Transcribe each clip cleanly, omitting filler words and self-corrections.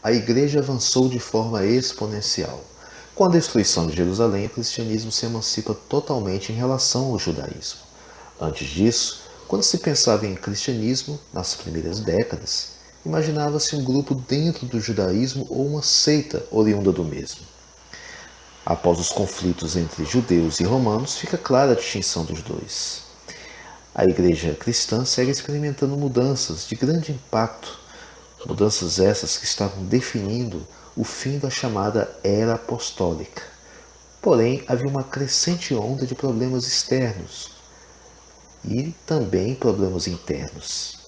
a Igreja avançou de forma exponencial. Com a destruição de Jerusalém, o cristianismo se emancipa totalmente em relação ao judaísmo. Antes disso, quando se pensava em cristianismo, nas primeiras décadas, imaginava-se um grupo dentro do judaísmo ou uma seita oriunda do mesmo. Após os conflitos entre judeus e romanos, fica clara a distinção dos dois. A igreja cristã segue experimentando mudanças de grande impacto, mudanças essas que estavam definindo o fim da chamada Era Apostólica. Porém, havia uma crescente onda de problemas externos e também problemas internos.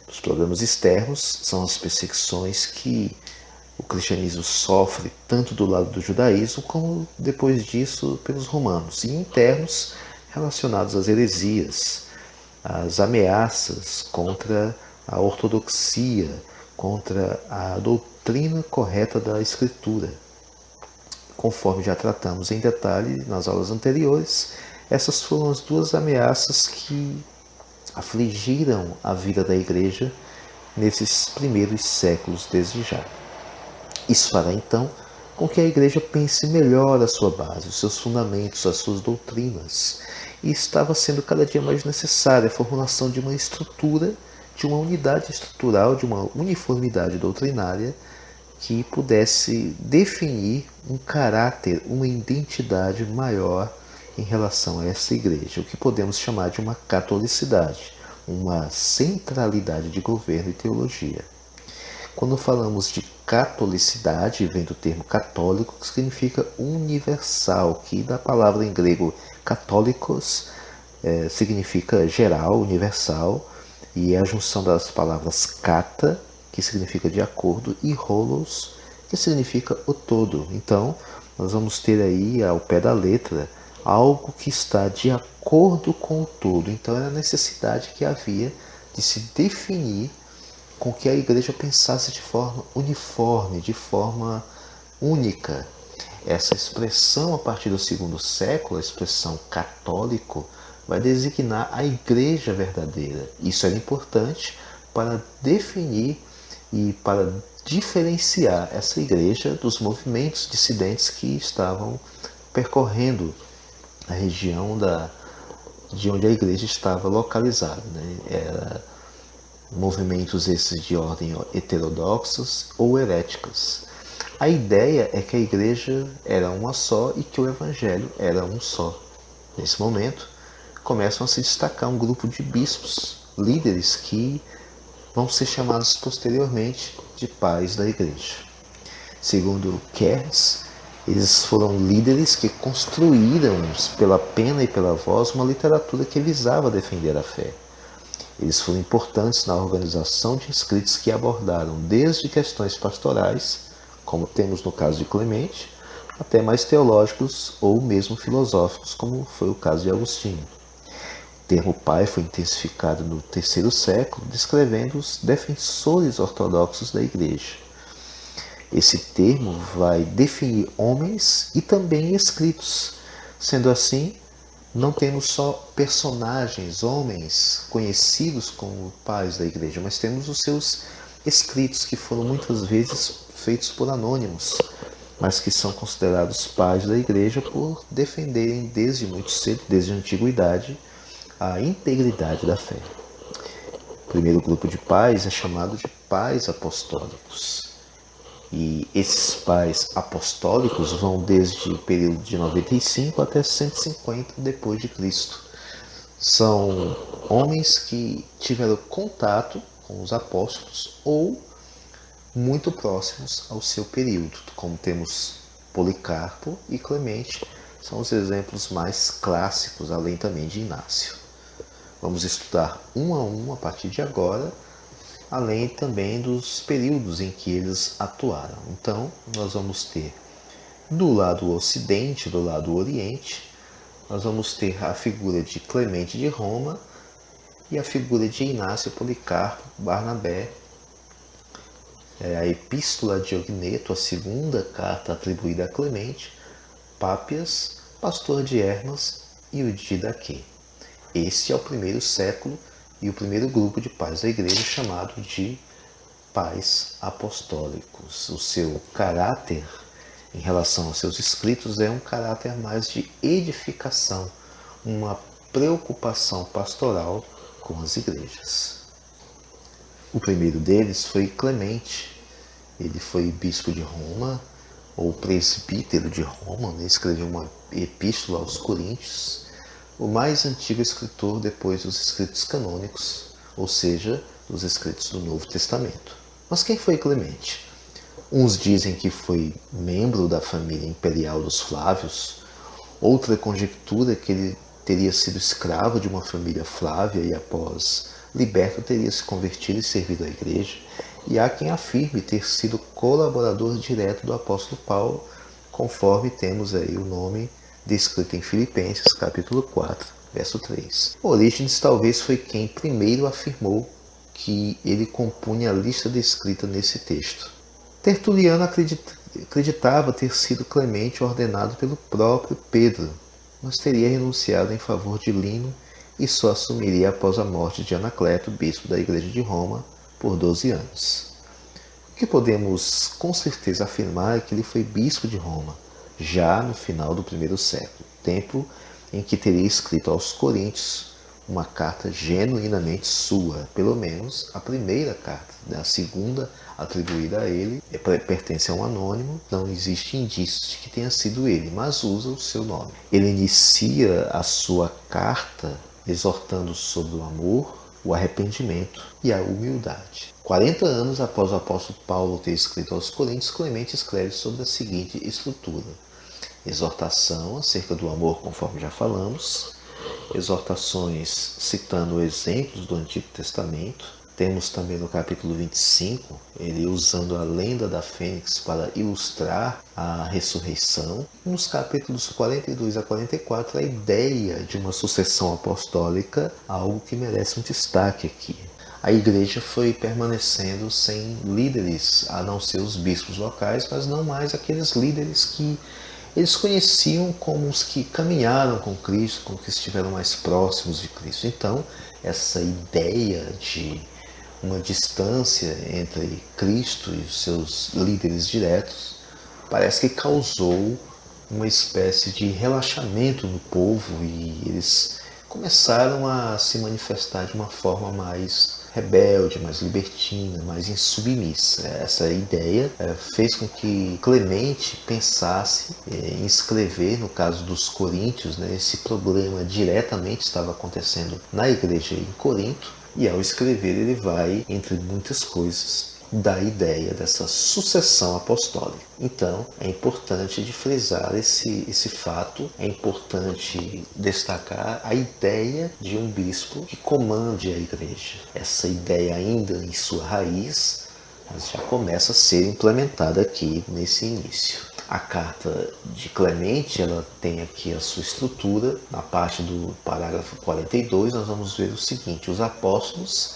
Os problemas externos são as perseguições que o cristianismo sofre tanto do lado do judaísmo como depois disso pelos romanos, e internos relacionados às heresias, às ameaças contra a ortodoxia, contra a doutrina correta da Escritura. Conforme já tratamos em detalhe nas aulas anteriores, essas foram as duas ameaças que afligiram a vida da igreja nesses primeiros séculos desde já. Isso fará então com que a igreja pense melhor a sua base, os seus fundamentos, as suas doutrinas. E estava sendo cada dia mais necessária a formulação de uma estrutura, de uma unidade estrutural, de uma uniformidade doutrinária que pudesse definir um caráter, uma identidade maior em relação a essa igreja, o que podemos chamar de uma catolicidade, uma centralidade de governo e teologia. Quando falamos de catolicidade, vem do termo católico, que significa universal, que da palavra em grego católicos significa geral, universal, e é a junção das palavras kata, que significa de acordo, e holos, que significa o todo. Então, nós vamos ter aí, ao pé da letra, algo que está de acordo com o todo. Então, era a necessidade que havia de se definir com que a igreja pensasse de forma uniforme, de forma única. Essa expressão, a partir do segundo século, a expressão católico, vai designar a igreja verdadeira. Isso era importante para definir e para diferenciar essa igreja dos movimentos dissidentes que estavam percorrendo a região de onde a igreja estava localizada. Era movimentos esses de ordem heterodoxos ou heréticas. A ideia é que a igreja era uma só e que o evangelho era um só. Nesse momento, começam a se destacar um grupo de bispos, líderes que vão ser chamados posteriormente de pais da igreja. Segundo Kers, eles foram líderes que construíram, pela pena e pela voz, uma literatura que visava defender a fé. Eles foram importantes na organização de escritos que abordaram desde questões pastorais, como temos no caso de Clemente, até mais teológicos ou mesmo filosóficos, como foi o caso de Agostinho. O termo pai foi intensificado no terceiro século, descrevendo os defensores ortodoxos da igreja. Esse termo vai definir homens e também escritos. Sendo assim, não temos só personagens, homens conhecidos como pais da igreja, mas temos os seus escritos, que foram muitas vezes feitos por anônimos, mas que são considerados pais da igreja por defenderem desde muito cedo, desde a antiguidade, a integridade da fé. O primeiro grupo de pais é chamado de pais apostólicos. E esses pais apostólicos vão desde o período de 95 até 150 depois de Cristo. São homens que tiveram contato com os apóstolos ou muito próximos ao seu período, como temos Policarpo e Clemente, são os exemplos mais clássicos, além também de Inácio. Vamos estudar um a um a partir de agora, além também dos períodos em que eles atuaram. Então, nós vamos ter do lado ocidente, do lado oriente, nós vamos ter a figura de Clemente de Roma e a figura de Inácio, Policarpo, Barnabé, a Epístola de Ogneto, a segunda carta atribuída a Clemente, Pápias, pastor de Hermas e o Didaquê. Este é o primeiro século e o primeiro grupo de pais da igreja, chamado de pais apostólicos. O seu caráter em relação aos seus escritos é um caráter mais de edificação, uma preocupação pastoral com as igrejas. O primeiro deles foi Clemente. Ele foi bispo de Roma, ou presbítero de Roma, né? Escreveu uma epístola aos Coríntios, o mais antigo escritor depois dos escritos canônicos, ou seja, dos escritos do Novo Testamento. Mas quem foi Clemente? Uns dizem que foi membro da família imperial dos Flávios, outra conjectura que ele teria sido escravo de uma família flávia e após liberto teria se convertido e servido à igreja, e há quem afirme ter sido colaborador direto do apóstolo Paulo, conforme temos aí o nome descrito em Filipenses, capítulo 4, verso 3. Orígenes talvez foi quem primeiro afirmou que ele compunha a lista descrita nesse texto. Tertuliano acreditava ter sido Clemente ordenado pelo próprio Pedro, mas teria renunciado em favor de Lino e só assumiria após a morte de Anacleto, bispo da Igreja de Roma, por 12 anos. O que podemos com certeza afirmar é que ele foi bispo de Roma, já no final do primeiro século, tempo em que teria escrito aos Coríntios uma carta genuinamente sua, pelo menos a primeira carta. A segunda, atribuída a ele, pertence a um anônimo, não existe indício de que tenha sido ele, mas usa o seu nome. Ele inicia a sua carta exortando sobre o amor, o arrependimento e a humildade. 40 anos após o apóstolo Paulo ter escrito aos Coríntios, Clemente escreve sobre a seguinte estrutura: exortação acerca do amor, conforme já falamos, exortações citando exemplos do Antigo Testamento. Temos também no capítulo 25, ele usando a lenda da Fênix para ilustrar a ressurreição. Nos capítulos 42 a 44, a ideia de uma sucessão apostólica, algo que merece um destaque aqui. A igreja foi permanecendo sem líderes, a não ser os bispos locais, mas não mais aqueles líderes que eles conheciam como os que caminharam com Cristo, como que estiveram mais próximos de Cristo. Então, essa ideia de uma distância entre Cristo e os seus líderes diretos parece que causou uma espécie de relaxamento no povo e eles começaram a se manifestar de uma forma mais rebelde, mais libertina, mais insubmissa. Essa ideia fez com que Clemente pensasse em escrever, no caso dos coríntios, esse problema diretamente estava acontecendo na igreja em Corinto, e ao escrever ele vai, entre muitas coisas, dar a ideia dessa sucessão apostólica. Então, é importante de frisar esse fato, é importante destacar a ideia de um bispo que comande a igreja. Essa ideia ainda em sua raiz, mas já começa a ser implementada aqui nesse início. A carta de Clemente, ela tem aqui a sua estrutura. Na parte do parágrafo 42, nós vamos ver o seguinte: os apóstolos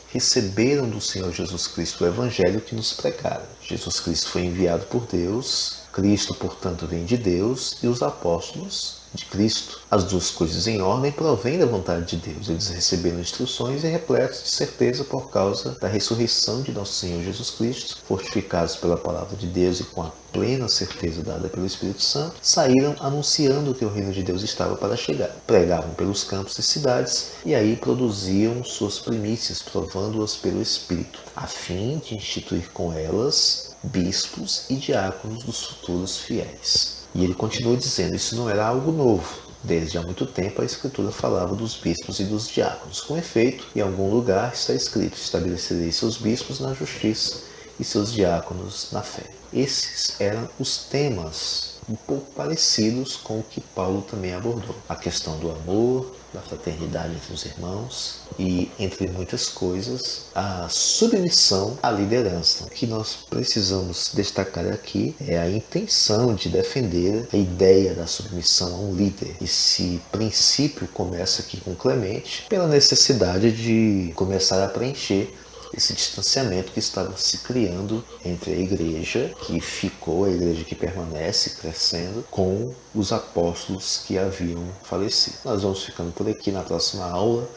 receberam do Senhor Jesus Cristo o evangelho que nos pregaram. Jesus Cristo foi enviado por Deus, Cristo, portanto, vem de Deus, e os apóstolos de Cristo. As duas coisas em ordem provêm da vontade de Deus. Eles receberam instruções e repletos de certeza por causa da ressurreição de nosso Senhor Jesus Cristo, fortificados pela palavra de Deus e com a plena certeza dada pelo Espírito Santo, saíram anunciando que o reino de Deus estava para chegar. Pregavam pelos campos e cidades e aí produziam suas primícias, provando-as pelo Espírito, a fim de instituir com elas bispos e diáconos dos futuros fiéis. E ele continua dizendo, isso não era algo novo. Desde há muito tempo a Escritura falava dos bispos e dos diáconos. Com efeito, em algum lugar está escrito, estabelecerei seus bispos na justiça e seus diáconos na fé. Esses eram os temas um pouco parecidos com o que Paulo também abordou. A questão do amor, da fraternidade entre os irmãos e, entre muitas coisas, a submissão à liderança. O que nós precisamos destacar aqui é a intenção de defender a ideia da submissão a um líder. Esse princípio começa aqui com Clemente pela necessidade de começar a preencher esse distanciamento que estava se criando entre a igreja que ficou, a igreja que permanece crescendo, com os apóstolos que haviam falecido. Nós vamos ficando por aqui. Na próxima aula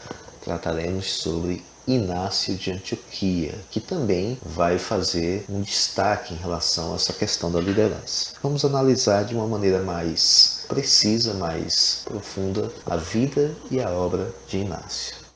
trataremos sobre Inácio de Antioquia, que também vai fazer um destaque em relação a essa questão da liderança. Vamos analisar de uma maneira mais precisa, mais profunda, a vida e a obra de Inácio.